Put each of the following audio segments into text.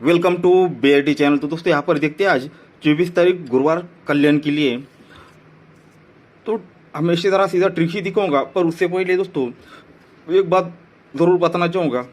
Welcome to BIT channel. तो दोस्तों यहाँ पर देखते हैं आज 24 तारीख गुरुवार कल्याण के लिए। तो हमेशा ज़रा सीधा ट्रिक ही दिखाऊंगा, पर उससे पहले दोस्तों एक बात ज़रूर बताना चाहूँगा।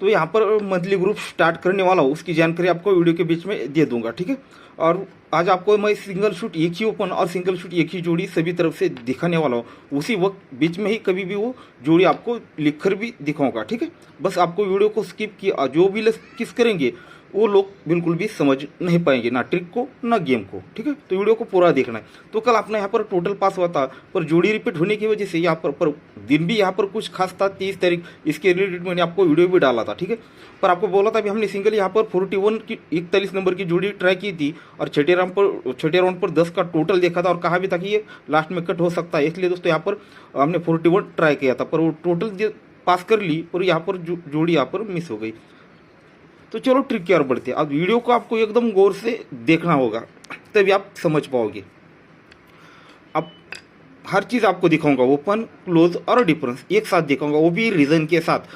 तो यहाँ पर मंथली ग्रुप स्टार्ट करने वाला हूँ, उसकी जानकारी आपको वीडियो के बीच में दे दूंगा, ठीक है। और आज आपको मैं सिंगल शूट एक ही ओपन और सिंगल शूट एक ही जोड़ी सभी तरफ से दिखाने वाला हूँ। उसी वक्त बीच में ही कभी भी वो जोड़ी आपको लिख कर भी दिखाऊंगा, ठीक है। बस आपको वीडियो को स्किप किया, जो भी किस करेंगे वो लोग बिल्कुल भी समझ नहीं पाएंगे, ना ट्रिक को ना गेम को, ठीक है। तो वीडियो को पूरा देखना है। तो कल अपना यहाँ पर टोटल पास हुआ था, पर जोड़ी रिपीट होने की वजह से यहाँ पर दिन भी यहाँ पर कुछ खास था 30 तारीख, इसके रिलेटेड मैंने आपको वीडियो भी डाला था, ठीक है। पर आपको बोला था भी हमने सिंगल यहाँ पर 41 की 41 नंबर की जोड़ी ट्राई की थी और छठे राउंड पर 10 का टोटल देखा था और कहा भी था कि ये लास्ट में कट हो सकता है। इसलिए दोस्तों यहाँ पर हमने 41 ट्राई किया था, पर वो टोटल पास कर ली, पर यहाँ पर जोड़ी यहाँ पर मिस हो गई। तो चलो ट्रिक की ओर बढ़ते हैं। अब वीडियो को आपको एकदम गौर से देखना होगा, तभी आप समझ पाओगे। अब हर चीज़ आपको दिखाऊंगा, ओपन क्लोज और डिफरेंस एक साथ दिखाऊंगा, वो भी रीज़न के साथ।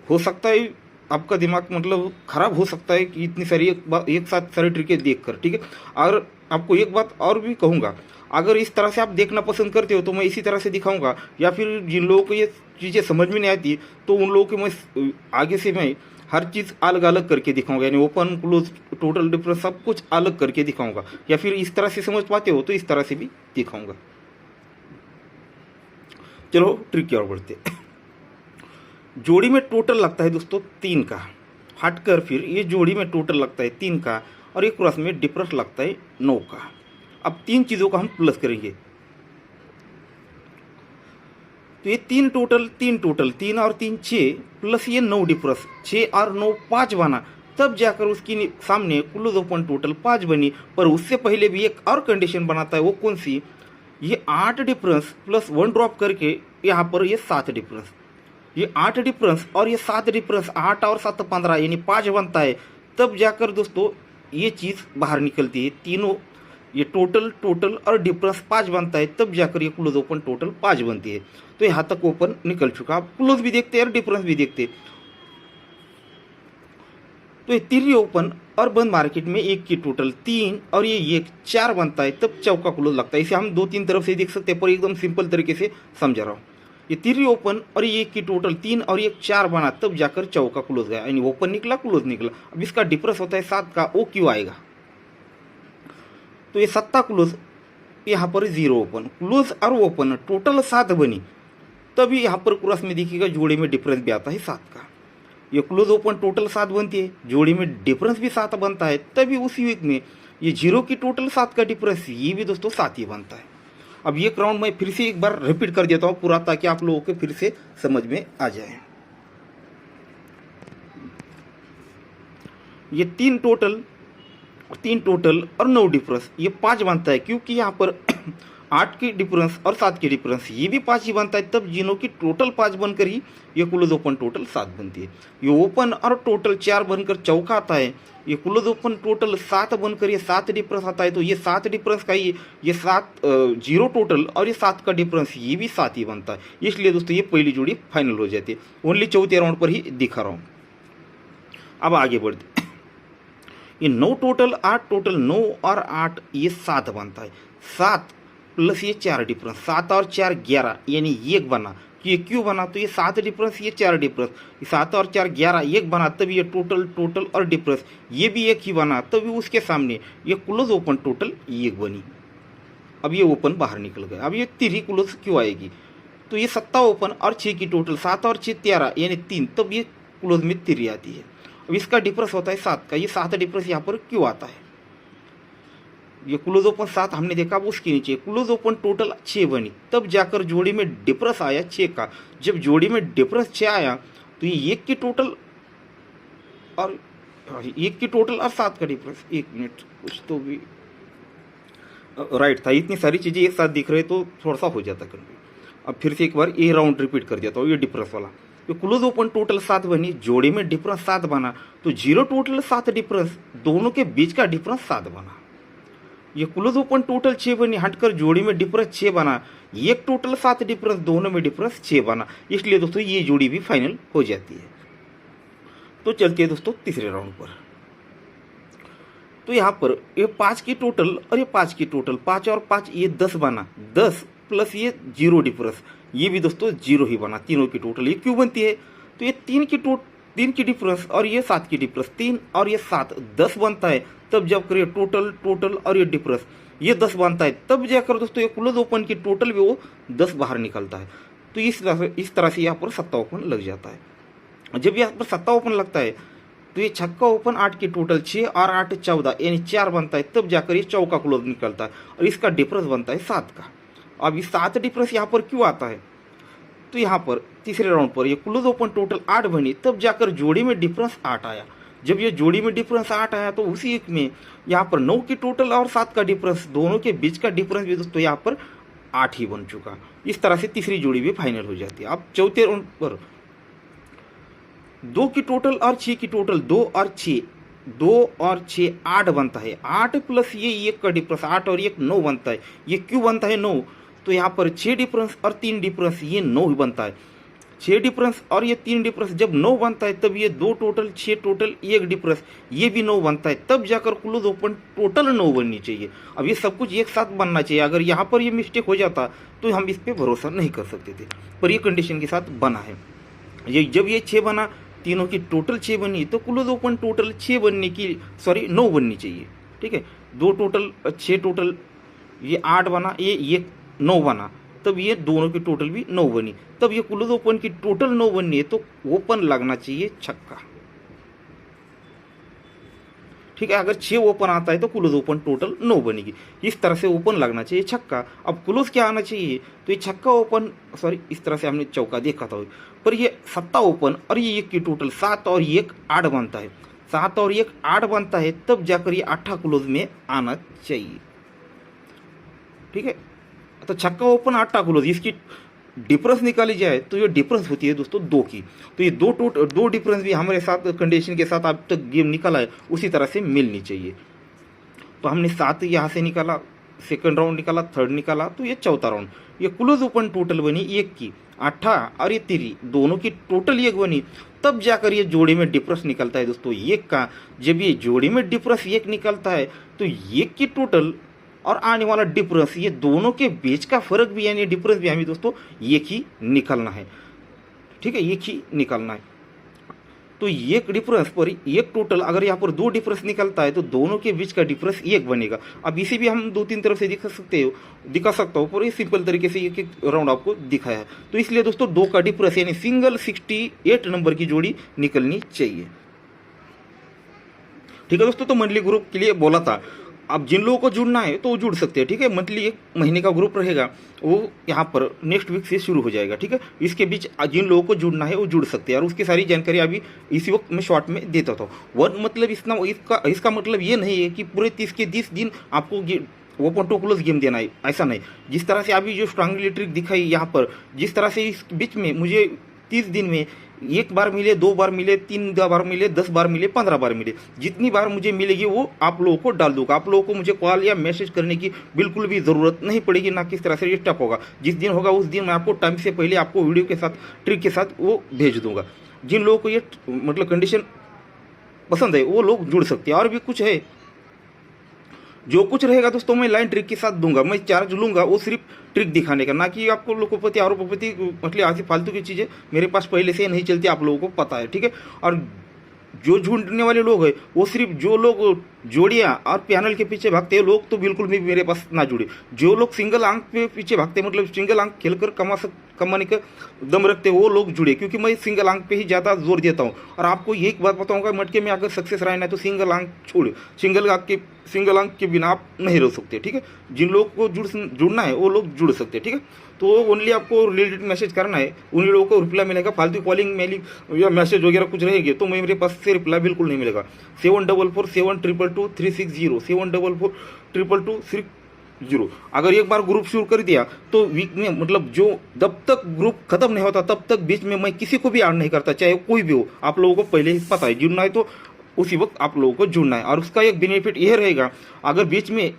हो सकता है आपका दिमाग मतलब खराब हो सकता है कि इतनी सारी एक साथ सारी ट्रिकें देख कर, ठीक है। और आपको एक बात और भी कहूँगा, अगर इस तरह से आप देखना पसंद करते हो तो मैं इसी तरह से दिखाऊंगा, या फिर जिन लोगों को ये चीज़ें समझ में नहीं आती तो उन लोगों को मैं आगे से मैं हर चीज़ अलग अलग करके दिखाऊंगा, यानी ओपन क्लोज टोटल डिफरेंस सब कुछ अलग करके दिखाऊंगा। या फिर इस तरह से समझ पाते हो तो इस तरह से भी दिखाऊंगा। चलो ट्रिक की ओर बढ़ते। जोड़ी में टोटल लगता है दोस्तों 3 का, हटकर फिर ये जोड़ी में टोटल लगता है 3 का और एक क्रॉस में डिफरेंस लगता है 9 का। अब 3 चीज़ों का हम प्लस करेंगे, तो ये 3 टोटल 3 और 3 6 प्लस ये 9 डिफरेंस 6 और 9 5 बना, तब जाकर उसकी सामने क्लोज ओपन टोटल 5 बनी। पर उससे पहले भी एक और कंडीशन बनाता है, वो कौन सी? ये 8 डिफरेंस प्लस 1 ड्रॉप करके यहाँ पर ये 7 डिफरेंस, ये 8 डिफरेंस और ये 7 डिफरेंस 8 और 7 15 यानी 5 बनता है। तब जाकर दोस्तों ये चीज़ बाहर निकलती है, तीनों ये टोटल और डिफरेंस 5 बनता है, तब जाकर ये क्लोज ओपन टोटल 5 बनती है। तो यहाँ तक ओपन निकल चुका। आप क्लोज भी देखते हैं और डिफरेंस भी देखते हैं। तो ये तिर्री ओपन और बंद मार्केट में एक की टोटल 3 और ये एक 4 बनता है, तब चौका क्लोज लगता है। इसे हम 2-3 तरफ से देख सकते हैं, पर एकदम सिंपल तरीके से समझा रहा हूँ। ये तिर्री ओपन और ये एक की टोटल 3 और एक 4 बना, तब जाकर चौका क्लोज गया, यानी ओपन निकला क्लोज निकला। अब इसका डिफरेंस होता है 7 का, वो क्यों आएगा? तो ये 7 क्लोज, यहाँ पर 0 ओपन, क्लोज और ओपन टोटल 7 बनी, तभी यहाँ पर क्रॉस में देखिएगा जोड़ी में डिफरेंस भी आता है 7 का। ये क्लोज ओपन टोटल 7 बनती है, जोड़ी में डिफरेंस भी 7 बनता है, तभी उसी वीक में ये 0 की टोटल 7 का डिफरेंस ये भी दोस्तों 7 ही बनता है। अब ये राउंड मैं फिर से एक बार रिपीट कर देता हूँ पूरा, ताकि आप लोगों को फिर से समझ में आ जाए। ये 3 टोटल और 9 डिफरेंस ये 5 बनता है, क्योंकि यहाँ पर 8 की डिफरेंस और 7 की डिफरेंस ये भी 5 ही बनता है, तब जिनों की टोटल 5 बनकर ही ये क्लोज ओपन टोटल 7 बनती है। ये ओपन और टोटल 4 बनकर चौका आता है, ये क्लोज ओपन टोटल 7 बनकर ये 7 डिफरेंस आता है। तो ये 7 डिफरेंस का ये 7 0 टोटल और ये 7 का डिफरेंस ये भी 7 ही बनता है। इसलिए दोस्तों ये पहली जोड़ी फाइनल हो जाती है। ओनली चौथे राउंड पर ही दिखा रहा हूँ। अब आगे बढ़ते। ये 9 टोटल 8 टोटल 9 और 8 ये 7 बनता है, 7 प्लस ये 4 डिफरेंस 7 और 4 11 यानी 1 बना। ये क्यों बना? तो ये 7 डिफरेंस ये 4 डिफरेंस, 7 और 4 11 1 बना, तभी ये टोटल और डिफरेंस ये भी 1 ही बना, तभी उसके सामने ये क्लोज ओपन टोटल 1 बनी। अब ये ओपन बाहर निकल गया। अब ये तिर्री क्लोज क्यों आएगी? तो ये 7 ओपन और 6 की टोटल 7 और 6 13 यानी 3, तब ये क्लोज में तिर्री आती है। अब इसका डिफरेंस होता है 7 का, ये 7 डिफरेंस यहाँ पर क्यों आता है? ये क्लोज ओपन 7 हमने देखा, अब उसके नीचे क्लोज ओपन टोटल 6 बनी, तब जाकर जोड़ी में डिफरेंस आया 6 का। जब जोड़ी में डिफरेंस 6 आया तो ये 1 की टोटल और 7 का डिफरेंस। 1 मिनट, कुछ तो भी राइट था। इतनी सारी चीज़ें एक साथ दिख रहे तो थोड़ा सा हो जाता कन्फ्यूज। अब फिर से एक बार ये राउंड रिपीट कर देता हूँ। ये डिफरेंस वाला, ये क्लोज ओपन टोटल 7 बनी, जोड़ी में डिफरेंस 7 बना, तो 0 टोटल 7 डिफरेंस, दोनों के बीच का डिफरेंस 7 बना। ये क्लोज ओपन टोटल 6 बनी, हटकर जोड़ी में डिफरेंस 6 बना, एक टोटल 7 डिफरेंस, दोनों में डिफरेंस 6 बना। इसलिए दोस्तों ये जोड़ी भी फाइनल हो जाती है। तो चलते हैं दोस्तों तीसरे राउंड पर। तो यहाँ पर ये 5 की टोटल और ये 5 की टोटल, 5 और 5 ये 10 बना, 10 प्लस ये 0 डिफरेंस, ये भी दोस्तों 0 ही बना, तीनों की टोटल ये क्यों बनती है? तो ये 3 की डिफरेंस और ये 7 की डिफरेंस, 3 और ये 7 10 बनता है, तब जब करिए टोटल टोटल और ये डिफरेंस ये 10 बनता है, तब जाकर दोस्तों ये क्लोज ओपन की टोटल भी वो 10 बाहर निकलता है। तो इस तरह से यहाँ पर सत्ता ओपन लग जाता है। जब यहाँ पर सत्ता ओपन लगता है तो ये छक्का ओपन 8 की टोटल 6 और 8 14 यानी 4 बनता है, तब जाकर ये चौका क्लोज निकलता है और इसका डिफरेंस बनता है 7 का। अब ये 7 डिफरेंस यहाँ पर क्यों आता है? तो यहाँ पर तीसरे राउंड पर ये क्लोज ओपन टोटल 8 बनी, तब जाकर जोड़ी में डिफरेंस 8 आया। जब ये जोड़ी में डिफरेंस 8 आया तो उसी एक में यहाँ पर 9 की टोटल और 7 का डिफरेंस, दोनों के बीच का डिफरेंस भी दोस्तों यहाँ पर 8 ही बन चुका। इस तरह से तीसरी जोड़ी भी फाइनल हो जाती है। अब चौथे राउंड पर 2 की टोटल और 6 की टोटल, 2 और 6 8 बनता है, 8 प्लस ये 1 का डिफरेंस 8 और 1 9 बनता है। ये क्यों बनता है 9? तो यहाँ पर 6 डिफरेंस और 3 डिफरेंस ये 9 ही बनता है। 6 डिफरेंस और ये 3 डिफरेंस जब 9 बनता है, तब ये 2 टोटल 6 टोटल 1 डिफरेंस ये भी 9 बनता है, तब जाकर क्लोज ओपन टोटल 9 बननी चाहिए। अब ये सब कुछ एक साथ बनना चाहिए। अगर यहाँ पर ये मिस्टेक हो जाता तो हम इस पर भरोसा नहीं कर सकते थे, पर ये कंडीशन के साथ बना है। ये जब ये 6 बना, तीनों की टोटल 6 बनी, तो क्लोज ओपन टोटल 6 बनने की 9 बननी चाहिए। ठीक है, 2 टोटल 6 टोटल ये 8 बना, ये 9 बना, तब ये दोनों की टोटल भी 9 बनी, तब ये क्लोज ओपन की टोटल 9 बननी है, तो ओपन लगना चाहिए छक्का। ठीक है, अगर 6 ओपन आता है तो क्लोज ओपन टोटल 9 बनेगी। इस तरह से ओपन लगना चाहिए छक्का। अब क्लोज क्या आना चाहिए? तो ये छक्का ओपन, इस तरह से हमने चौका देखा था, पर ये सत्ता ओपन और ये 1 की टोटल 7 और 1 8 बनता है, 7 और 1 8 बनता है, तब जाकर ये 8 क्लोज में आना चाहिए। ठीक है, तो छक्का ओपन 8 क्लोज, इसकी डिफरेंस निकाली जाए तो ये डिफरेंस होती है दोस्तों 2 की। तो ये 2 डिफरेंस भी हमारे साथ कंडीशन के साथ अब तक गेम निकाला है, उसी तरह से मिलनी चाहिए। तो हमने 7 यहाँ से निकाला, सेकंड राउंड निकाला, थर्ड निकाला, तो ये चौथा राउंड। ये क्लोज ओपन टोटल बनी 1 की, 8 और ये 3 दोनों की टोटल 1 बनी, तब जाकर ये जोड़ी में डिफरेंस निकलता है दोस्तों 1 का। जब ये जोड़ी में डिफरेंस 1 निकलता है तो 1 की टोटल और आने वाला डिफरेंस, ये दोनों के बीच का फर्क भी यानी डिफरेंस भी हमें दोस्तों 1 ही निकलना है। ठीक है, 1 ही निकलना है। तो 1 डिफरेंस पर 1 टोटल, अगर यहाँ पर 2 डिफरेंस निकलता है तो दोनों के बीच का डिफरेंस 1 बनेगा। अब इसे भी हम 2-3 तरफ से दिखा सकता हूँ, पर ये सिंपल तरीके से एक राउंड आपको दिखाया है। तो इसलिए दोस्तों 2 का डिफरेंस यानी सिंगल 68 नंबर की जोड़ी निकलनी चाहिए। ठीक है दोस्तों, तो मंथली ग्रुप के लिए बोला था। अब जिन लोगों को जुड़ना है तो वो जुड़ सकते हैं। ठीक है, मंथली 1 महीने का ग्रुप रहेगा, वो यहाँ पर नेक्स्ट वीक से शुरू हो जाएगा। ठीक है, इसके बीच जिन लोगों को जुड़ना है वो जुड़ सकते हैं, और उसकी सारी जानकारी अभी इसी वक्त मैं शॉर्ट में देता था। वन मतलब इसका मतलब ये नहीं है कि पूरे 30 के 30 दिन आपको ओपन टू क्लोज गेम देना है, ऐसा नहीं। जिस तरह से अभी जो स्ट्रांगली ट्रिक दिखाई यहाँ पर, जिस तरह से इस बीच में मुझे 30 दिन में 1 बार मिले, 2 बार मिले, 3 बार मिले, 10 बार मिले, 15 बार मिले, जितनी बार मुझे मिलेगी वो आप लोगों को डाल दूंगा। आप लोगों को मुझे कॉल या मैसेज करने की बिल्कुल भी ज़रूरत नहीं पड़ेगी, ना किस तरह से ये स्टेप होगा। जिस दिन होगा उस दिन मैं आपको टाइम से पहले आपको वीडियो के साथ ट्रिक के साथ वो भेज दूंगा। जिन लोगों को ये मतलब कंडीशन पसंद है वो लोग जुड़ सकते हैं। और भी कुछ है, जो कुछ रहेगा दोस्तों मैं लाइन ट्रिक के साथ दूंगा। मैं चार्ज लूंगा वो सिर्फ ट्रिक दिखाने का, ना कि आपको लोकोपति आरोपपति मतलब ऐसी फालतू की चीज़ें मेरे पास पहले से नहीं चलती, आप लोगों को पता है। ठीक है, और जो ढूंढने वाले लोग हैं वो सिर्फ जो लोग जोड़ियाँ और पैनल के पीछे भागते हैं लोग तो बिल्कुल भी मेरे पास ना जुड़े। जो लोग सिंगल अंक पे पीछे भागते हैं, मतलब सिंगल अंक खेलकर कमाने का दम रखते हैं, वो लोग जुड़े, क्योंकि मैं सिंगल अंक पे ही ज़्यादा जोर देता हूँ। और आपको एक बात बताऊँगा, मटके में अगर सक्सेस रहना है तो सिंगल अंक छोड़, सिंगल अंक के बिना आप नहीं रह सकते। ठीक है, जिन लोगों को जुड़ना है वो लोग जुड़ सकते हैं। ठीक है, तो ओनली आपको रिलेटेड मैसेज करना है, उन लोगों को रिप्लाई मिलेगा। फालतू कॉलिंग मेलिंग या मैसेज वगैरह कुछ रहेगी तो मेरे पास से रिप्लाई बिल्कुल नहीं मिलेगा। 7447222360 7422222360। अगर एक बार ग्रुप शुरू कर दिया तो वीक में मतलब जो जब तक ग्रुप खत्म नहीं होता तब तक बीच में मैं किसी को भी ऐड नहीं करता, चाहे कोई भी हो। आप लोगों को पहले ही पता है, जुड़ना है तो उसी वक्त आप लोगों को जुड़ना है। और उसका एक बेनिफिट यह रहेगा, अगर बीच में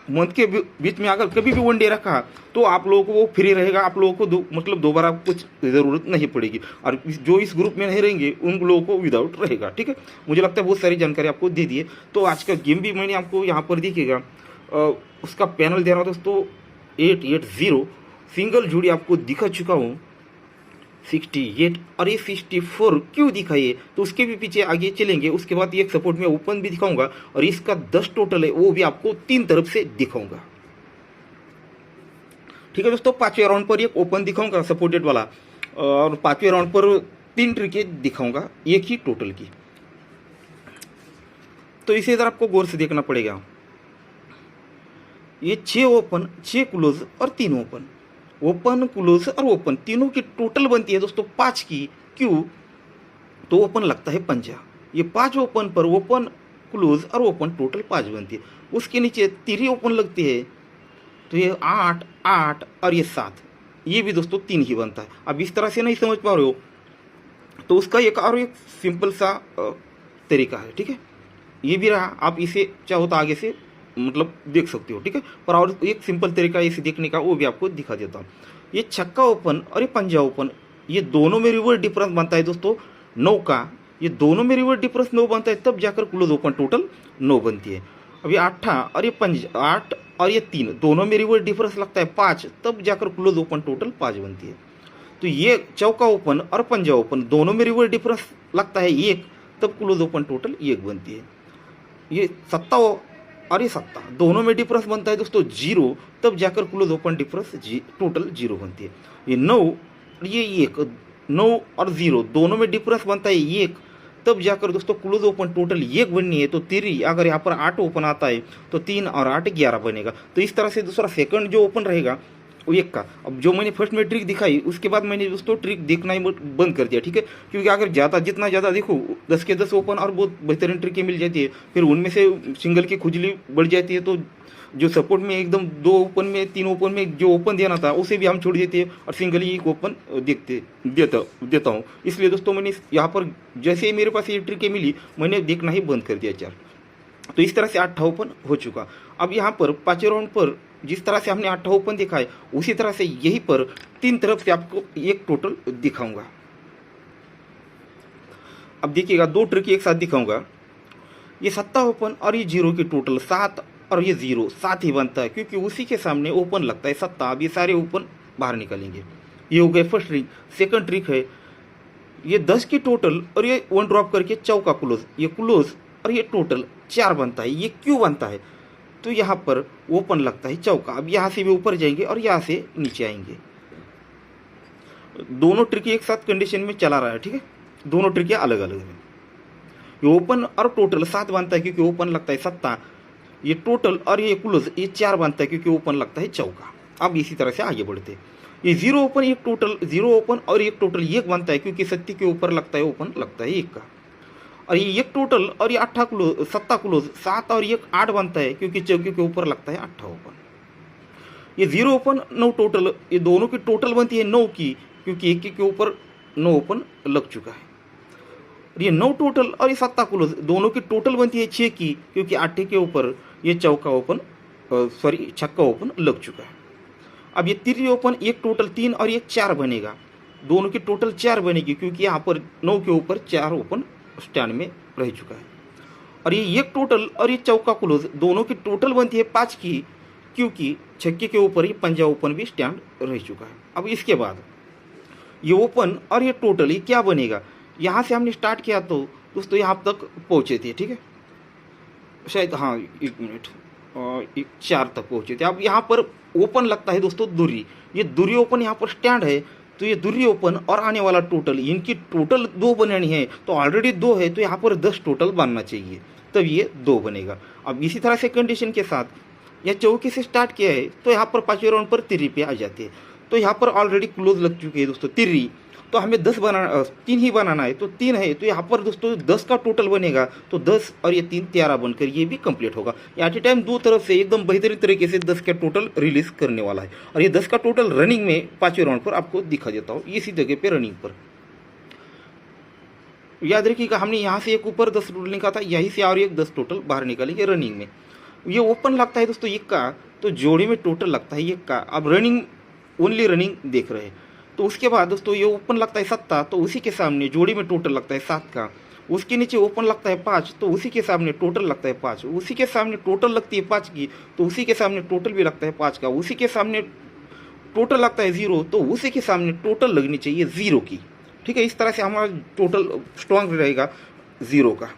मंथ के बीच में अगर कभी भी वनडे रखा तो आप लोगों को वो फ्री रहेगा, आप लोगों को मतलब दोबारा कुछ ज़रूरत नहीं पड़ेगी। और जो इस ग्रुप में नहीं रहेंगे उन लोगों को विदाउट रहेगा, ठीक है। मुझे लगता है बहुत सारी जानकारी आपको दे दी है। तो आज का गेम भी मैंने आपको यहाँ पर दिखेगा, उसका पैनल दे रहा हूँ दोस्तों 880 सिंगल जोड़ी आपको दिखा चुका हूँ 68 और ये 64 क्यों दिखाइए, तो उसके भी पीछे आगे चलेंगे। उसके बाद एक सपोर्ट में ओपन भी दिखाऊंगा और इसका 10 टोटल है वो भी आपको 3 तरफ से दिखाऊंगा, ठीक है दोस्तों। 5वें राउंड पर एक ओपन दिखाऊंगा सपोर्टेड वाला और 5वें राउंड पर 3 ट्रिकें दिखाऊंगा एक ही टोटल की। तो इसे इधर आपको गौर से देखना पड़ेगा। ये 6 ओपन 6 क्लोज और 3 ओपन, ओपन क्लोज और ओपन तीनों की टोटल बनती है दोस्तों 5 की। क्यों, तो ओपन लगता है 5। ये 5 ओपन पर ओपन क्लोज और ओपन टोटल 5 बनती है। उसके नीचे 3 ओपन लगती है तो ये 8 8 और ये 7, ये भी दोस्तों 3 ही बनता है। अब इस तरह से नहीं समझ पा रहे हो तो उसका एक सिंपल सा तरीका है, ठीक है। ये भी रहा, आप इसे चाहो तो आगे से मतलब देख सकते हो, ठीक है। पर और एक सिंपल तरीका इसे देखने का वो भी आपको दिखा देता हूँ। ये छक्का ओपन और ये पंजा ओपन, ये दोनों में रिवर्स डिफरेंस बनता है दोस्तों 9 का। ये दोनों में रिवर्स डिफरेंस 9 बनता है तब जाकर क्लोज ओपन टोटल 9 बनती है। अब ये 8 और ये 8 और ये 3 दोनों में रिवर्स डिफरेंस लगता है 5 तब जाकर क्लोज ओपन टोटल 5 बनती है। तो ये चौका ओपन और पंजा ओपन दोनों में रिवर्स डिफरेंस लगता है 1 तब क्लोज ओपन टोटल 1 बनती है। ये सत्ता और ये सत्ता दोनों में डिफरेंस बनता है दोस्तों 0 तब जाकर क्लोज ओपन डिफरेंस टोटल 0 बनती है। ये 9 ये 1 9 और 0 दोनों में डिफरेंस बनता है 1 तब जाकर दोस्तों क्लोज ओपन टोटल 1 बननी है। तो 3 अगर यहाँ पर 8 ओपन आता है तो 3 और 8 11 बनेगा। तो इस तरह से दूसरा सेकंड जो ओपन रहेगा वो 1 का। अब जो मैंने फर्स्ट में ट्रिक दिखाई उसके बाद मैंने दोस्तों ट्रिक देखना ही बंद कर दिया, ठीक है। क्योंकि अगर जितना ज़्यादा देखो 10 के 10 ओपन और बहुत बेहतरीन ट्रिकें मिल जाती है, फिर उनमें से सिंगल की खुजली बढ़ जाती है। तो जो सपोर्ट में एकदम 2 ओपन में 3 ओपन में जो ओपन देना था उसे भी हम छोड़ देते हैं और सिंगल ही एक ओपन देता हूँ। इसलिए दोस्तों मैंने यहाँ पर जैसे ही मेरे पास ये ट्रिकें मिली मैंने देखना ही बंद कर दिया 4। तो इस तरह से 8 ओपन हो चुका। अब यहाँ पर 5वें राउंड पर जिस तरह से हमने 8 ओपन दिखा है उसी तरह से यहीं पर 3 तरफ से आपको एक टोटल दिखाऊंगा। अब देखिएगा 2 ट्रिक एक साथ दिखाऊंगा। ये 7 ओपन और ये 0 की टोटल 7 और ये 0 7 ही बनता है क्योंकि उसी के सामने ओपन लगता है 7। अब ये सारे ओपन बाहर निकलेंगे। ये हो गए फर्स्ट ट्रिक। सेकंड ट्रिक है ये 10 की टोटल और ये 1 ड्रॉप करके चौका क्लोज, ये क्लोज और ये टोटल 4 बनता है। ये क्यों बनता है, तो यहाँ पर ओपन लगता है चौका। अब यहाँ से भी ऊपर जाएंगे और यहाँ से नीचे आएंगे। दोनों ट्रिक एक साथ कंडीशन में चला रहा है, ठीक है। दोनों ट्रिक अलग अलग है। ये ओपन और टोटल 7 बनता है क्योंकि ओपन लगता है 7। ये टोटल और ये क्लोज ये 4 बनता है क्योंकि ओपन लगता है चौका। अब इसी तरह से आगे बढ़ते हैं। ये 0 ओपन एक टोटल 0 ओपन और एक टोटल 1 बनता है क्योंकि 7 के ऊपर लगता है ओपन लगता है 1 का। और ये 1 टोटल और ये 8 क्लोज 7 क्लोज 7 और 1 8 बनता है क्योंकि चौके के ऊपर लगता है 8 ओपन। ये 0 ओपन 9 टोटल, ये दोनों की टोटल बनती है 9 की क्योंकि 1 के ऊपर 9 ओपन लग चुका है। और ये 9 टोटल और ये 7 क्लोज दोनों की टोटल बनती है 6 की क्योंकि 8 के ऊपर ये चौका ओपन छक्का ओपन लग चुका है। अब ये 3 ओपन 1 टोटल 3 और 1 4 बनेगा। दोनों की टोटल 4 बनेगी क्योंकि यहाँ पर 9 के ऊपर 4 ओपन स्टैंड में रह चुका है। और ये 1 टोटल और ये चौका क्लोज दोनों की टोटल बनती है 5 की क्योंकि छक्के के ऊपर ही पंजा ओपन भी स्टैंड रह चुका है। अब इसके बाद ये ओपन और ये टोटल ये क्या बनेगा, यहाँ से हमने स्टार्ट किया तो दोस्तों यहाँ तक पहुँचे थे, ठीक है। शायद हाँ 1 मिनट और 4 तक पहुँचे थे। अब यहाँ पर ओपन लगता है दोस्तों दूरी, ये दूरी ओपन यहाँ पर स्टैंड है। तो ये दूरी ओपन और आने वाला टोटल इनकी टोटल 2 बनानी है। तो ऑलरेडी 2 है तो यहाँ पर 10 टोटल बनना चाहिए तब ये 2 बनेगा। अब इसी तरह से कंडीशन के साथ यह चौके से स्टार्ट किया है तो यहाँ पर 5वें राउंड पर 3 पे आ जाते हैं। तो यहाँ पर ऑलरेडी क्लोज लग चुके हैं दोस्तों 3। तो हमें 3 ही बनाना है तो 3 है तो यहाँ पर दोस्तों 10 का टोटल बनेगा। तो 10 और ये 3 13 बनकर ये भी कंप्लीट होगा। एट ए टाइम 2 तरफ से एकदम बेहतरीन तरीके से 10 का टोटल रिलीज करने वाला है। और ये 10 का टोटल रनिंग में 5वें राउंड पर आपको दिखा देता हूँ इसी जगह पे रनिंग पर। याद रखिएगा हमने यहाँ से एक ऊपर 10 टोटल निकाला था, यहीं से और एक 10 टोटल बाहर निकालेंगे रनिंग में। ये ओपन लगता है दोस्तों इक्का, तो जोड़ी में टोटल लगता है इक्का। अब रनिंग, ओनली रनिंग देख रहे हैं। तो उसके बाद दोस्तों ये ओपन लगता है सत्ता, तो उसी के सामने जोड़ी में टोटल लगता है 7 का। उसके नीचे ओपन लगता है 5, तो उसी के सामने टोटल लगता है 5। उसी के सामने टोटल लगती है 5 की, तो उसी के सामने टोटल भी लगता है 5 का। उसी के सामने टोटल लगता है 0, तो उसी के सामने टोटल लगनी चाहिए 0 की। ठीक है, इस तरह से हमारा टोटल स्ट्रांग रहेगा 0 का।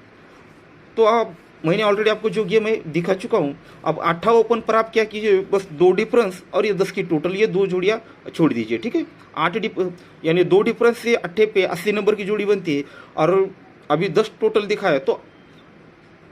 तो आप, मैंने ऑलरेडी आपको जो गेम है दिखा चुका हूँ। अब 8 ओपन पर आप क्या कीजिए, बस 2 डिफरेंस और ये 10 की टोटल, ये 2 जोड़ियाँ छोड़ दीजिए। ठीक है, 8 यानी 2 डिफरेंस से 8 पे 80 नंबर की जोड़ी बनती है, और अभी 10 टोटल दिखा है तो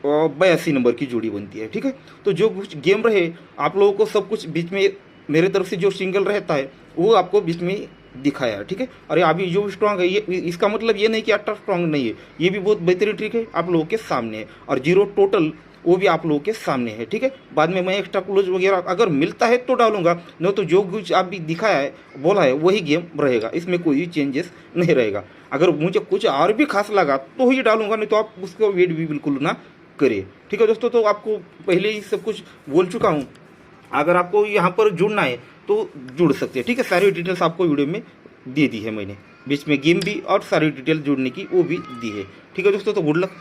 82 नंबर की जोड़ी बनती है। ठीक है, तो जो कुछ गेम रहे आप लोगों को सब कुछ बीच में मेरे तरफ से जो सिंगल रहता है वो आपको बीच में दिखाया। ठीक है, अरे अभी जो स्ट्रांग है, ये इसका मतलब ये नहीं कि 8 स्ट्रांग नहीं है, ये भी बहुत बेहतरीन ट्रिक है, आप लोगों के सामने है। और 0 टोटल वो भी आप लोगों के सामने है। ठीक है, बाद में मैं एक्स्ट्रा क्लोज वगैरह अगर मिलता है तो डालूंगा, नहीं तो जो कुछ आप भी दिखाया है, बोला है, वही गेम रहेगा, इसमें कोई चेंजेस नहीं रहेगा। अगर मुझे कुछ और भी खास लगा तो ही डालूंगा, नहीं तो आप उसको वेट भी बिल्कुल ना करिए। ठीक है दोस्तों, तो आपको पहले ही सब कुछ बोल चुका हूँ। अगर आपको यहाँ पर जुड़ना है तो जुड़ सकते हैं। ठीक है, सारी डिटेल्स आपको वीडियो में दे दी है मैंने, बीच में गेम भी और सारी डिटेल जुड़ने की वो भी दी है। ठीक है दोस्तों, तो गुड लक।